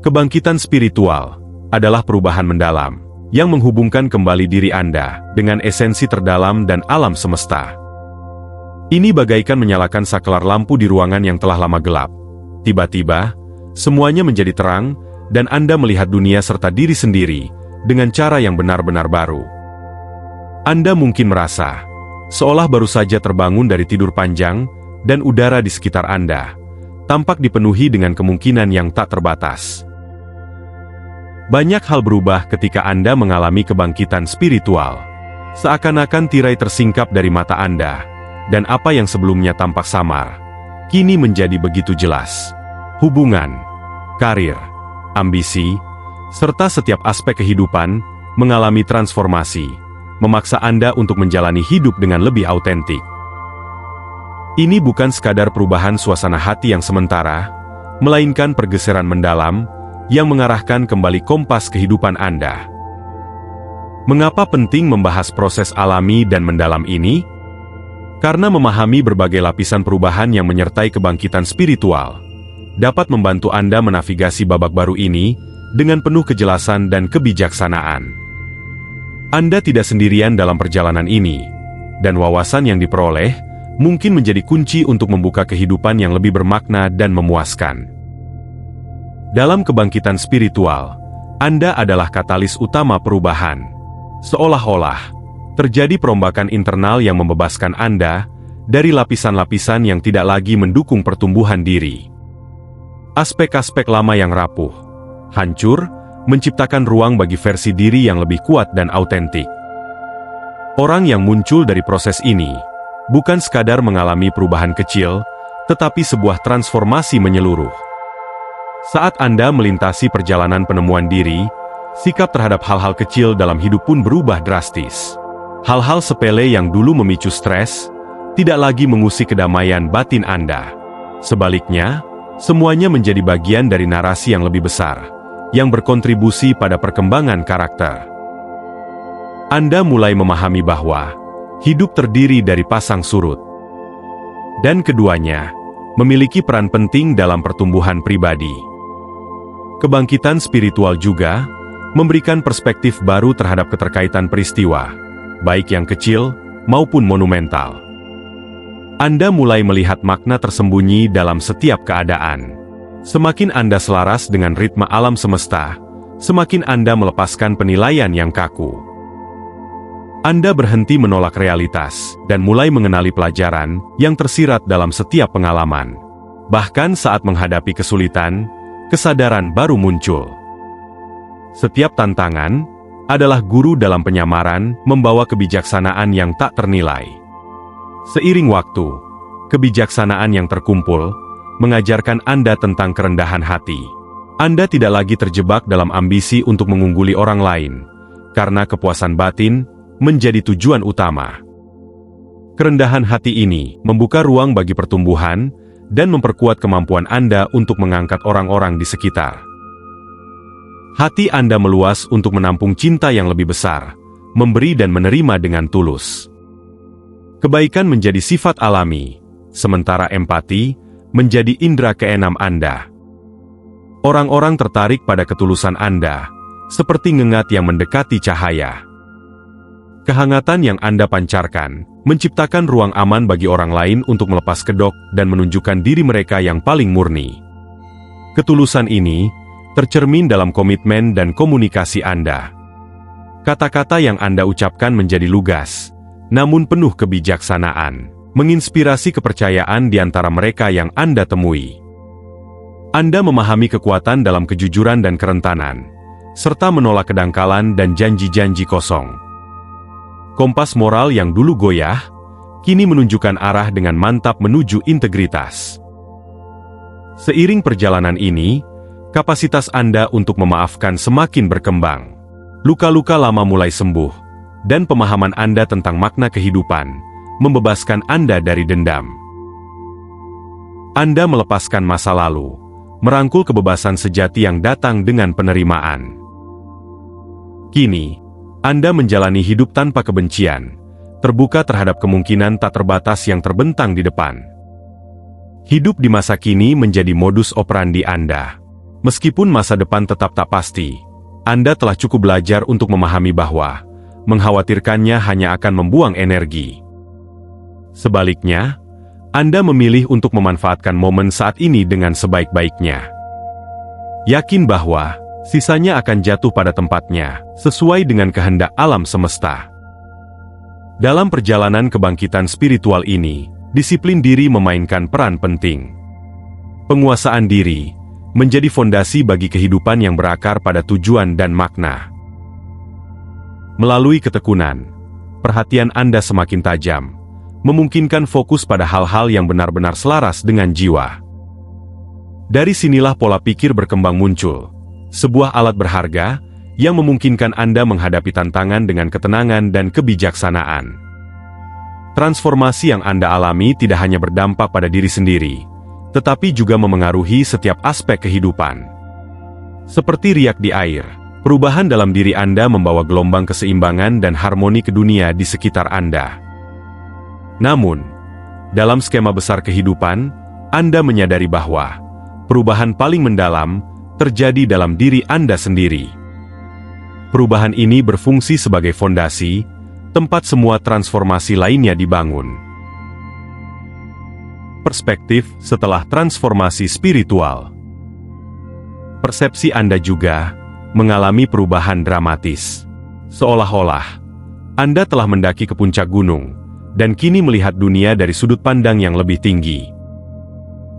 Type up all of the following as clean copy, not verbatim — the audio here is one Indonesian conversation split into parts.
Kebangkitan spiritual adalah perubahan mendalam yang menghubungkan kembali diri Anda dengan esensi terdalam dan alam semesta. Ini bagaikan menyalakan saklar lampu di ruangan yang telah lama gelap. Tiba-tiba, semuanya menjadi terang, dan Anda melihat dunia serta diri sendiri dengan cara yang benar-benar baru. Anda mungkin merasa seolah baru saja terbangun dari tidur panjang, dan udara di sekitar Anda tampak dipenuhi dengan kemungkinan yang tak terbatas. Banyak hal berubah ketika Anda mengalami kebangkitan spiritual. Seakan-akan tirai tersingkap dari mata Anda, dan apa yang sebelumnya tampak samar, kini menjadi begitu jelas. Hubungan, karir, ambisi, serta setiap aspek kehidupan mengalami transformasi, memaksa Anda untuk menjalani hidup dengan lebih autentik. Ini bukan sekadar perubahan suasana hati yang sementara, melainkan pergeseran mendalam yang mengarahkan kembali kompas kehidupan Anda. Mengapa penting membahas proses alami dan mendalam ini? Karena memahami berbagai lapisan perubahan yang menyertai kebangkitan spiritual dapat membantu Anda menavigasi babak baru ini dengan penuh kejelasan dan kebijaksanaan. Anda tidak sendirian dalam perjalanan ini, dan wawasan yang diperoleh mungkin menjadi kunci untuk membuka kehidupan yang lebih bermakna dan memuaskan. Dalam kebangkitan spiritual, Anda adalah katalis utama perubahan. Seolah-olah terjadi perombakan internal yang membebaskan Anda dari lapisan-lapisan yang tidak lagi mendukung pertumbuhan diri. Aspek-aspek lama yang rapuh, hancur, menciptakan ruang bagi versi diri yang lebih kuat dan autentik. Orang yang muncul dari proses ini bukan sekadar mengalami perubahan kecil, tetapi sebuah transformasi menyeluruh. Saat Anda melintasi perjalanan penemuan diri, sikap terhadap hal-hal kecil dalam hidup pun berubah drastis. Hal-hal sepele yang dulu memicu stres, tidak lagi mengusik kedamaian batin Anda. Sebaliknya, semuanya menjadi bagian dari narasi yang lebih besar, yang berkontribusi pada perkembangan karakter. Anda mulai memahami bahwa hidup terdiri dari pasang surut, dan keduanya memiliki peran penting dalam pertumbuhan pribadi. Kebangkitan spiritual juga memberikan perspektif baru terhadap keterkaitan peristiwa, baik yang kecil maupun monumental. Anda mulai melihat makna tersembunyi dalam setiap keadaan. Semakin Anda selaras dengan ritme alam semesta, semakin Anda melepaskan penilaian yang kaku. Anda berhenti menolak realitas dan mulai mengenali pelajaran yang tersirat dalam setiap pengalaman. Bahkan saat menghadapi kesulitan, kesadaran baru muncul. Setiap tantangan adalah guru dalam penyamaran, membawa kebijaksanaan yang tak ternilai. Seiring waktu, kebijaksanaan yang terkumpul mengajarkan Anda tentang kerendahan hati. Anda tidak lagi terjebak dalam ambisi untuk mengungguli orang lain, karena kepuasan batin menjadi tujuan utama. Kerendahan hati ini membuka ruang bagi pertumbuhan dan memperkuat kemampuan Anda untuk mengangkat orang-orang di sekitar. Hati Anda meluas untuk menampung cinta yang lebih besar, memberi dan menerima dengan tulus. Kebaikan menjadi sifat alami, sementara empati menjadi indera keenam Anda. Orang-orang tertarik pada ketulusan Anda, seperti ngengat yang mendekati cahaya. Kehangatan yang Anda pancarkan menciptakan ruang aman bagi orang lain untuk melepas kedok dan menunjukkan diri mereka yang paling murni. Ketulusan ini tercermin dalam komitmen dan komunikasi Anda. Kata-kata yang Anda ucapkan menjadi lugas, namun penuh kebijaksanaan, menginspirasi kepercayaan di antara mereka yang Anda temui. Anda memahami kekuatan dalam kejujuran dan kerentanan, serta menolak kedangkalan dan janji-janji kosong. Kompas moral yang dulu goyah, kini menunjukkan arah dengan mantap menuju integritas. Seiring perjalanan ini, kapasitas Anda untuk memaafkan semakin berkembang. Luka-luka lama mulai sembuh, dan pemahaman Anda tentang makna kehidupan membebaskan Anda dari dendam. Anda melepaskan masa lalu, merangkul kebebasan sejati yang datang dengan penerimaan. Kini, Anda menjalani hidup tanpa kebencian, terbuka terhadap kemungkinan tak terbatas yang terbentang di depan. Hidup di masa kini menjadi modus operandi Anda. Meskipun masa depan tetap tak pasti, Anda telah cukup belajar untuk memahami bahwa mengkhawatirkannya hanya akan membuang energi. Sebaliknya, Anda memilih untuk memanfaatkan momen saat ini dengan sebaik-baiknya. Yakin bahwa sisanya akan jatuh pada tempatnya, sesuai dengan kehendak alam semesta. Dalam perjalanan kebangkitan spiritual ini, disiplin diri memainkan peran penting. Penguasaan diri menjadi fondasi bagi kehidupan yang berakar pada tujuan dan makna. Melalui ketekunan, perhatian Anda semakin tajam, memungkinkan fokus pada hal-hal yang benar-benar selaras dengan jiwa. Dari sinilah pola pikir berkembang muncul, sebuah alat berharga yang memungkinkan Anda menghadapi tantangan dengan ketenangan dan kebijaksanaan. Transformasi yang Anda alami tidak hanya berdampak pada diri sendiri, tetapi juga memengaruhi setiap aspek kehidupan. Seperti riak di air, perubahan dalam diri Anda membawa gelombang keseimbangan dan harmoni ke dunia di sekitar Anda. Namun, dalam skema besar kehidupan, Anda menyadari bahwa perubahan paling mendalam terjadi dalam diri Anda sendiri. Perubahan ini berfungsi sebagai fondasi, tempat semua transformasi lainnya dibangun. Perspektif setelah transformasi spiritual. Persepsi Anda juga mengalami perubahan dramatis. Seolah-olah Anda telah mendaki ke puncak gunung, dan kini melihat dunia dari sudut pandang yang lebih tinggi.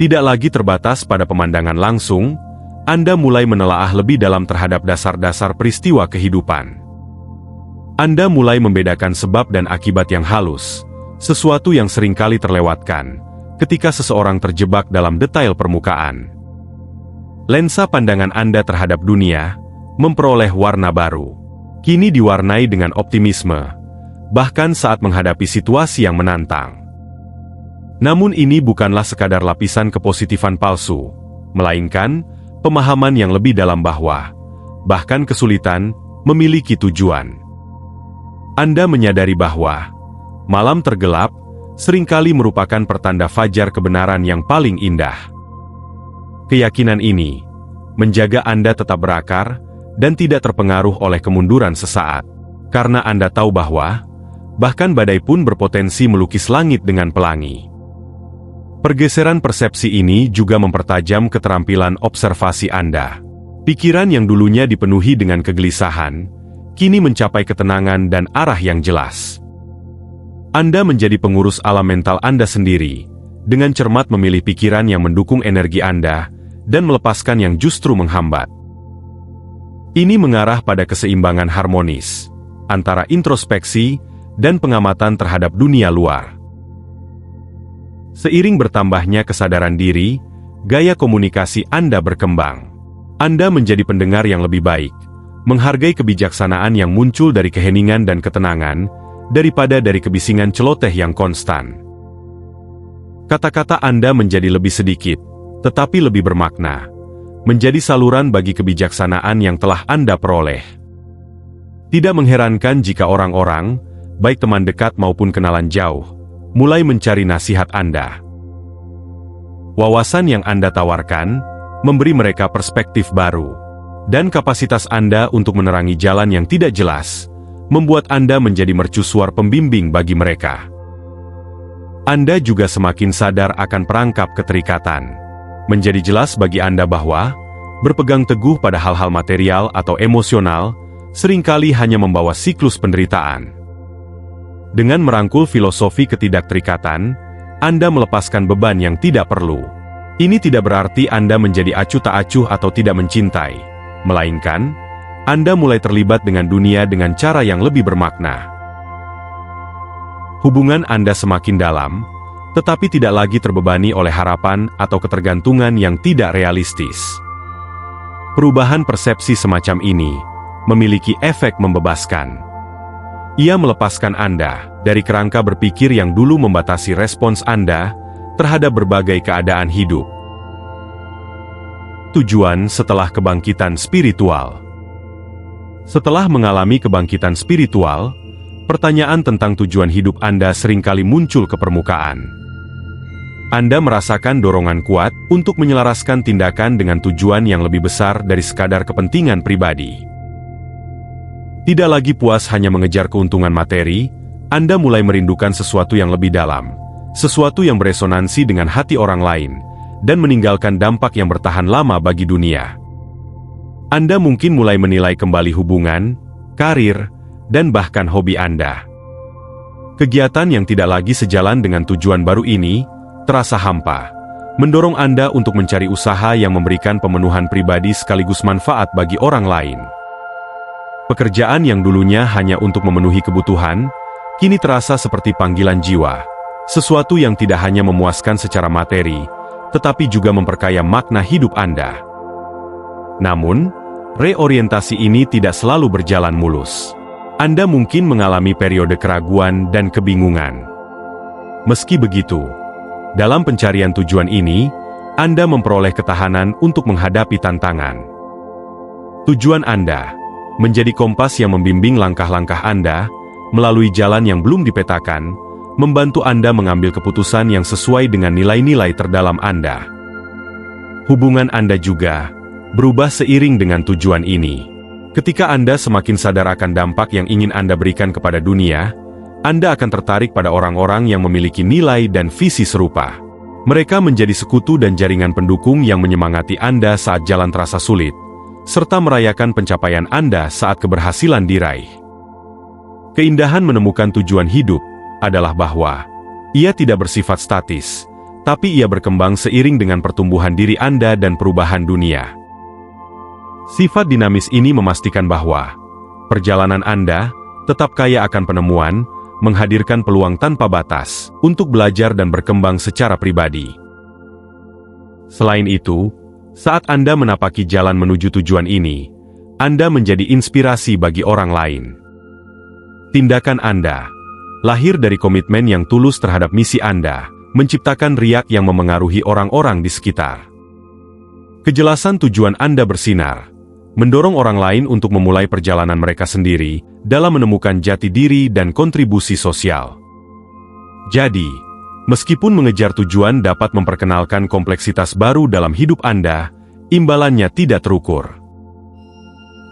Tidak lagi terbatas pada pemandangan langsung, Anda mulai menelaah lebih dalam terhadap dasar-dasar peristiwa kehidupan. Anda mulai membedakan sebab dan akibat yang halus, sesuatu yang seringkali terlewatkan ketika seseorang terjebak dalam detail permukaan. Lensa pandangan Anda terhadap dunia memperoleh warna baru. Kini diwarnai dengan optimisme, bahkan saat menghadapi situasi yang menantang. Namun ini bukanlah sekadar lapisan kepositifan palsu, melainkan pemahaman yang lebih dalam bahwa bahkan kesulitan memiliki tujuan. Anda menyadari bahwa malam tergelap seringkali merupakan pertanda fajar kebenaran yang paling indah. Keyakinan ini menjaga Anda tetap berakar dan tidak terpengaruh oleh kemunduran sesaat, karena Anda tahu bahwa bahkan badai pun berpotensi melukis langit dengan pelangi. Pergeseran persepsi ini juga mempertajam keterampilan observasi Anda. Pikiran yang dulunya dipenuhi dengan kegelisahan, kini mencapai ketenangan dan arah yang jelas. Anda menjadi pengurus alam mental Anda sendiri, dengan cermat memilih pikiran yang mendukung energi Anda, dan melepaskan yang justru menghambat. Ini mengarah pada keseimbangan harmonis, antara introspeksi dan pengamatan terhadap dunia luar. Seiring bertambahnya kesadaran diri, gaya komunikasi Anda berkembang. Anda menjadi pendengar yang lebih baik, menghargai kebijaksanaan yang muncul dari keheningan dan ketenangan, daripada dari kebisingan celoteh yang konstan. Kata-kata Anda menjadi lebih sedikit, tetapi lebih bermakna, menjadi saluran bagi kebijaksanaan yang telah Anda peroleh. Tidak mengherankan jika orang-orang, baik teman dekat maupun kenalan jauh, mulai mencari nasihat Anda. Wawasan yang Anda tawarkan, memberi mereka perspektif baru, dan kapasitas Anda untuk menerangi jalan yang tidak jelas, membuat Anda menjadi mercusuar pembimbing bagi mereka. Anda juga semakin sadar akan perangkap keterikatan. Menjadi jelas bagi Anda bahwa berpegang teguh pada hal-hal material atau emosional seringkali hanya membawa siklus penderitaan. Dengan merangkul filosofi ketidakterikatan, Anda melepaskan beban yang tidak perlu. Ini tidak berarti Anda menjadi acuh tak acuh atau tidak mencintai, melainkan Anda mulai terlibat dengan dunia dengan cara yang lebih bermakna. Hubungan Anda semakin dalam, tetapi tidak lagi terbebani oleh harapan atau ketergantungan yang tidak realistis. Perubahan persepsi semacam ini memiliki efek membebaskan. Ia melepaskan Anda dari kerangka berpikir yang dulu membatasi respons Anda terhadap berbagai keadaan hidup. Tujuan setelah kebangkitan spiritual. Setelah mengalami kebangkitan spiritual, pertanyaan tentang tujuan hidup Anda seringkali muncul ke permukaan. Anda merasakan dorongan kuat untuk menyelaraskan tindakan dengan tujuan yang lebih besar dari sekadar kepentingan pribadi. Tidak lagi puas hanya mengejar keuntungan materi, Anda mulai merindukan sesuatu yang lebih dalam, sesuatu yang beresonansi dengan hati orang lain, dan meninggalkan dampak yang bertahan lama bagi dunia. Anda mungkin mulai menilai kembali hubungan, karir, dan bahkan hobi Anda. Kegiatan yang tidak lagi sejalan dengan tujuan baru ini terasa hampa, mendorong Anda untuk mencari usaha yang memberikan pemenuhan pribadi sekaligus manfaat bagi orang lain. Pekerjaan yang dulunya hanya untuk memenuhi kebutuhan, kini terasa seperti panggilan jiwa, sesuatu yang tidak hanya memuaskan secara materi, tetapi juga memperkaya makna hidup Anda. Namun, reorientasi ini tidak selalu berjalan mulus. Anda mungkin mengalami periode keraguan dan kebingungan. Meski begitu, dalam pencarian tujuan ini, Anda memperoleh ketahanan untuk menghadapi tantangan. Tujuan Anda menjadi kompas yang membimbing langkah-langkah Anda melalui jalan yang belum dipetakan, membantu Anda mengambil keputusan yang sesuai dengan nilai-nilai terdalam Anda. Hubungan Anda juga berubah seiring dengan tujuan ini. Ketika Anda semakin sadar akan dampak yang ingin Anda berikan kepada dunia, Anda akan tertarik pada orang-orang yang memiliki nilai dan visi serupa. Mereka menjadi sekutu dan jaringan pendukung yang menyemangati Anda saat jalan terasa sulit, serta merayakan pencapaian Anda saat keberhasilan diraih. Keindahan menemukan tujuan hidup adalah bahwa ia tidak bersifat statis, tapi ia berkembang seiring dengan pertumbuhan diri Anda dan perubahan dunia. Sifat dinamis ini memastikan bahwa perjalanan Anda tetap kaya akan penemuan, menghadirkan peluang tanpa batas untuk belajar dan berkembang secara pribadi. Selain itu, saat Anda menapaki jalan menuju tujuan ini, Anda menjadi inspirasi bagi orang lain. Tindakan Anda lahir dari komitmen yang tulus terhadap misi Anda, menciptakan riak yang memengaruhi orang-orang di sekitar. Kejelasan tujuan Anda bersinar, mendorong orang lain untuk memulai perjalanan mereka sendiri dalam menemukan jati diri dan kontribusi sosial. Jadi, meskipun mengejar tujuan dapat memperkenalkan kompleksitas baru dalam hidup Anda, imbalannya tidak terukur.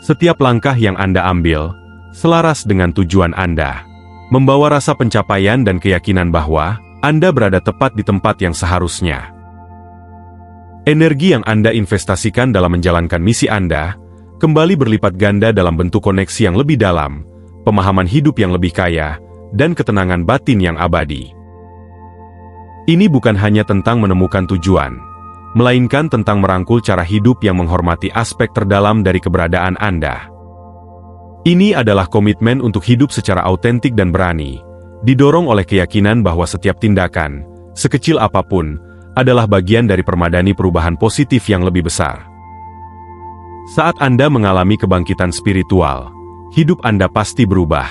Setiap langkah yang Anda ambil selaras dengan tujuan Anda, membawa rasa pencapaian dan keyakinan bahwa Anda berada tepat di tempat yang seharusnya. Energi yang Anda investasikan dalam menjalankan misi Anda kembali berlipat ganda dalam bentuk koneksi yang lebih dalam, pemahaman hidup yang lebih kaya, dan ketenangan batin yang abadi. Ini bukan hanya tentang menemukan tujuan, melainkan tentang merangkul cara hidup yang menghormati aspek terdalam dari keberadaan Anda. Ini adalah komitmen untuk hidup secara autentik dan berani, didorong oleh keyakinan bahwa setiap tindakan, sekecil apapun, adalah bagian dari permadani perubahan positif yang lebih besar. Saat Anda mengalami kebangkitan spiritual, hidup Anda pasti berubah.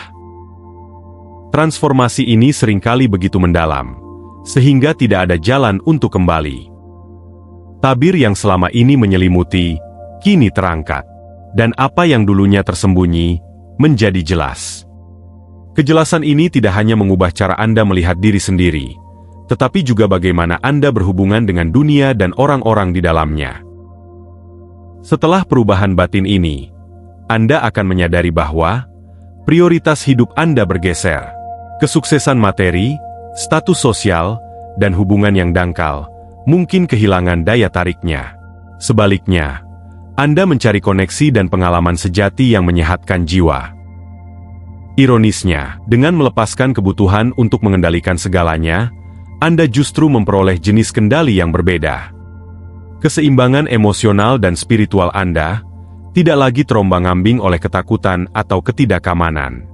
Transformasi ini seringkali begitu mendalam, sehingga tidak ada jalan untuk kembali. Tabir yang selama ini menyelimuti, kini terangkat. Dan apa yang dulunya tersembunyi, menjadi jelas. Kejelasan ini tidak hanya mengubah cara Anda melihat diri sendiri, tetapi juga bagaimana Anda berhubungan dengan dunia dan orang-orang di dalamnya. Setelah perubahan batin ini, Anda akan menyadari bahwa prioritas hidup Anda bergeser. Kesuksesan materi, status sosial, dan hubungan yang dangkal mungkin kehilangan daya tariknya. Sebaliknya, Anda mencari koneksi dan pengalaman sejati yang menyehatkan jiwa. Ironisnya, dengan melepaskan kebutuhan untuk mengendalikan segalanya, Anda justru memperoleh jenis kendali yang berbeda. Keseimbangan emosional dan spiritual Anda tidak lagi terombang-ambing oleh ketakutan atau ketidakamanan.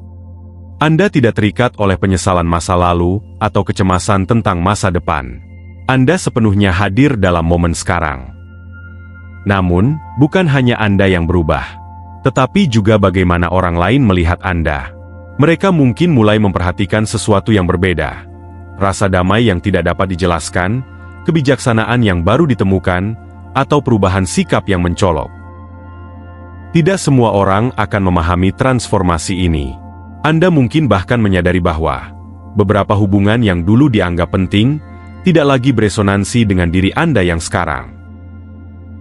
Anda tidak terikat oleh penyesalan masa lalu atau kecemasan tentang masa depan. Anda sepenuhnya hadir dalam momen sekarang. Namun, bukan hanya Anda yang berubah, tetapi juga bagaimana orang lain melihat Anda. Mereka mungkin mulai memperhatikan sesuatu yang berbeda. Rasa damai yang tidak dapat dijelaskan, kebijaksanaan yang baru ditemukan, atau perubahan sikap yang mencolok. Tidak semua orang akan memahami transformasi ini. Anda mungkin bahkan menyadari bahwa beberapa hubungan yang dulu dianggap penting, tidak lagi beresonansi dengan diri Anda yang sekarang.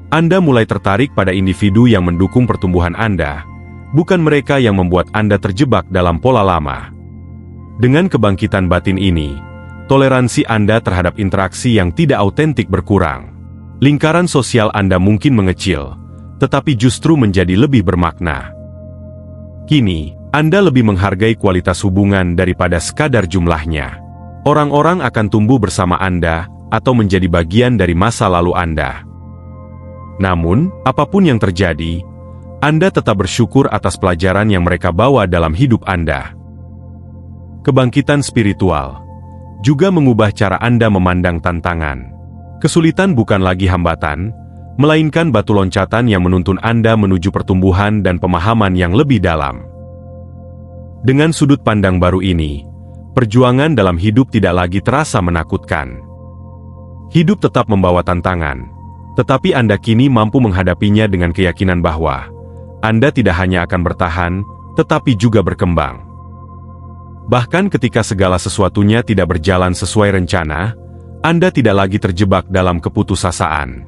Anda mulai tertarik pada individu yang mendukung pertumbuhan Anda, bukan mereka yang membuat Anda terjebak dalam pola lama. Dengan kebangkitan batin ini, toleransi Anda terhadap interaksi yang tidak autentik berkurang. Lingkaran sosial Anda mungkin mengecil, tetapi justru menjadi lebih bermakna. Kini, Anda lebih menghargai kualitas hubungan daripada sekadar jumlahnya. Orang-orang akan tumbuh bersama Anda atau menjadi bagian dari masa lalu Anda. Namun, apapun yang terjadi, Anda tetap bersyukur atas pelajaran yang mereka bawa dalam hidup Anda. Kebangkitan spiritual juga mengubah cara Anda memandang tantangan. Kesulitan bukan lagi hambatan, melainkan batu loncatan yang menuntun Anda menuju pertumbuhan dan pemahaman yang lebih dalam. Dengan sudut pandang baru ini, perjuangan dalam hidup tidak lagi terasa menakutkan. Hidup tetap membawa tantangan, tetapi Anda kini mampu menghadapinya dengan keyakinan bahwa Anda tidak hanya akan bertahan, tetapi juga berkembang. Bahkan ketika segala sesuatunya tidak berjalan sesuai rencana, Anda tidak lagi terjebak dalam keputusasaan.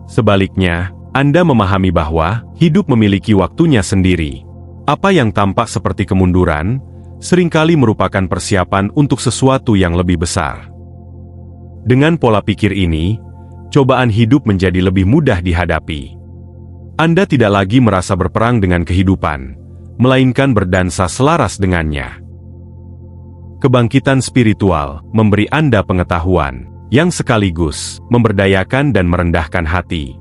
Sebaliknya, Anda memahami bahwa hidup memiliki waktunya sendiri. Apa yang tampak seperti kemunduran, seringkali merupakan persiapan untuk sesuatu yang lebih besar. Dengan pola pikir ini, cobaan hidup menjadi lebih mudah dihadapi. Anda tidak lagi merasa berperang dengan kehidupan, melainkan berdansa selaras dengannya. Kebangkitan spiritual memberi Anda pengetahuan yang sekaligus memberdayakan dan merendahkan hati.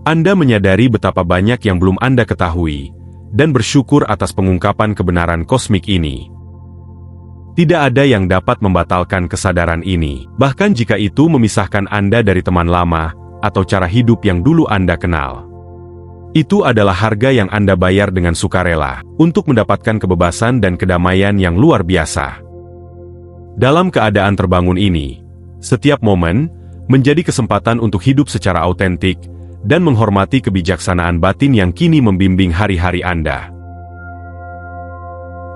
Anda menyadari betapa banyak yang belum Anda ketahui, dan bersyukur atas pengungkapan kebenaran kosmik ini. Tidak ada yang dapat membatalkan kesadaran ini, bahkan jika itu memisahkan Anda dari teman lama, atau cara hidup yang dulu Anda kenal. Itu adalah harga yang Anda bayar dengan sukarela, untuk mendapatkan kebebasan dan kedamaian yang luar biasa. Dalam keadaan terbangun ini, setiap momen, menjadi kesempatan untuk hidup secara autentik, dan menghormati kebijaksanaan batin yang kini membimbing hari-hari Anda.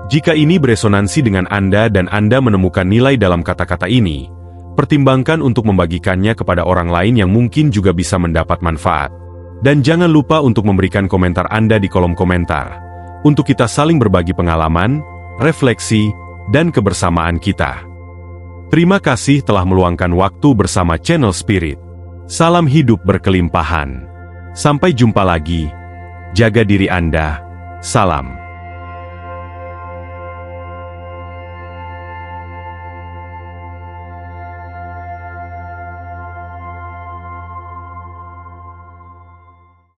Jika ini beresonansi dengan Anda dan Anda menemukan nilai dalam kata-kata ini, pertimbangkan untuk membagikannya kepada orang lain yang mungkin juga bisa mendapat manfaat. Dan jangan lupa untuk memberikan komentar Anda di kolom komentar, untuk kita saling berbagi pengalaman, refleksi, dan kebersamaan kita. Terima kasih telah meluangkan waktu bersama channel Spirit. Salam hidup berkelimpahan. Sampai jumpa lagi. Jaga diri Anda. Salam.